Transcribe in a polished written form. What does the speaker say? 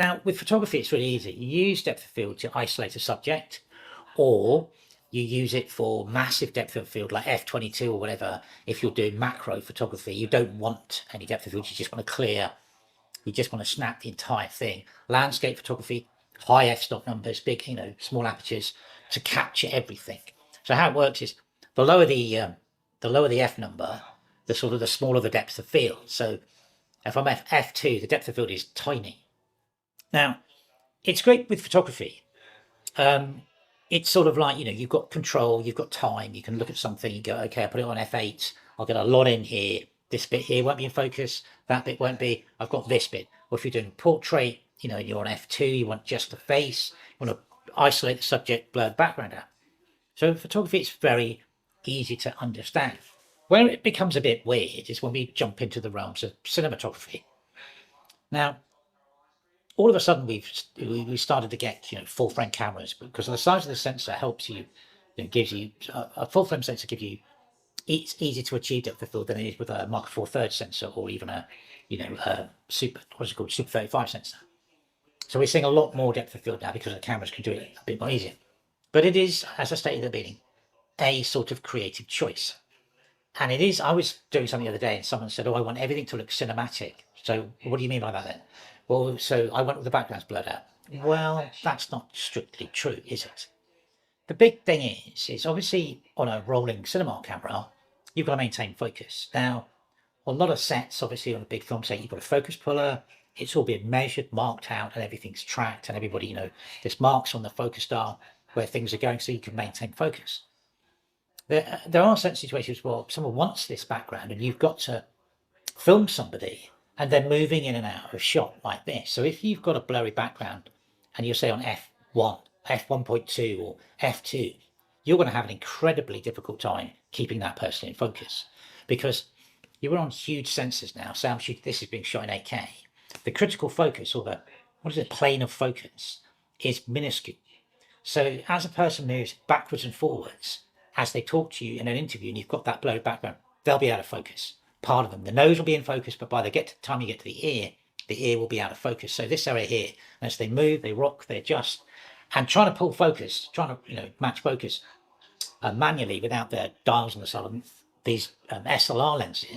Now, with photography, it's really easy. You use depth of field to isolate a subject, or you use it for massive depth of field like f22 or whatever. If you're doing macro photography, you don't want any depth of field. You just want to clear, you just want to snap the entire thing. Landscape photography, high f-stop numbers, big, small apertures to capture everything. So how it works is the lower the f number, the smaller the depth of field. So if I'm f2, the depth of field is tiny. Now, it's great with photography. It's sort of like, you've got control, you've got time, you can look at something, you go, okay, I put it on f8, I'll get a lot in here, this bit here won't be in focus, that bit won't be, I've got this bit. Or if you're doing portrait, you're on f2, you want just the face, you want to isolate the subject, blur the background out. So photography, it's very easy to understand. Where it becomes a bit weird is when we jump into the realms of cinematography. Now, all of a sudden we started to get full frame cameras, because the size of the sensor helps you, gives you a full frame sensor. It's easier to achieve depth of field than it is with a Mark IV third sensor, or even a super 35 sensor. So we're seeing a lot more depth of field now because the cameras can do it a bit more easier. But it is, as I stated at the beginning, a sort of creative choice. And it is, I was doing something the other day and someone said, oh, I want everything to look cinematic. So what do you mean by that then? Well, so I went with the backgrounds blurred out. Well, that's not strictly true, is it? The big thing is obviously on a rolling cinema camera, you've got to maintain focus. Now, on a lot of sets, obviously on a big film set, you've got a focus puller, it's all been measured, marked out, and everything's tracked, and everybody, there's marks on the focus dial where things are going so you can maintain focus. There are certain situations where someone wants this background and you've got to film somebody and they're moving in and out of a shot like this. So if you've got a blurry background and you're say on f1, f1.2 or f2, you're going to have an incredibly difficult time keeping that person in focus, because you're on huge sensors now. So this is being shot in 8K. The critical focus, or the plane of focus, is minuscule. So as a person moves backwards and forwards, as they talk to you in an interview and you've got that blurry background, they'll be out of focus. Part of them, the nose will be in focus, but by the time you get to the ear will be out of focus. So this area here, as they move, they rock, they adjust, and trying to pull focus, trying to match focus manually without the dials on the side of these SLR lenses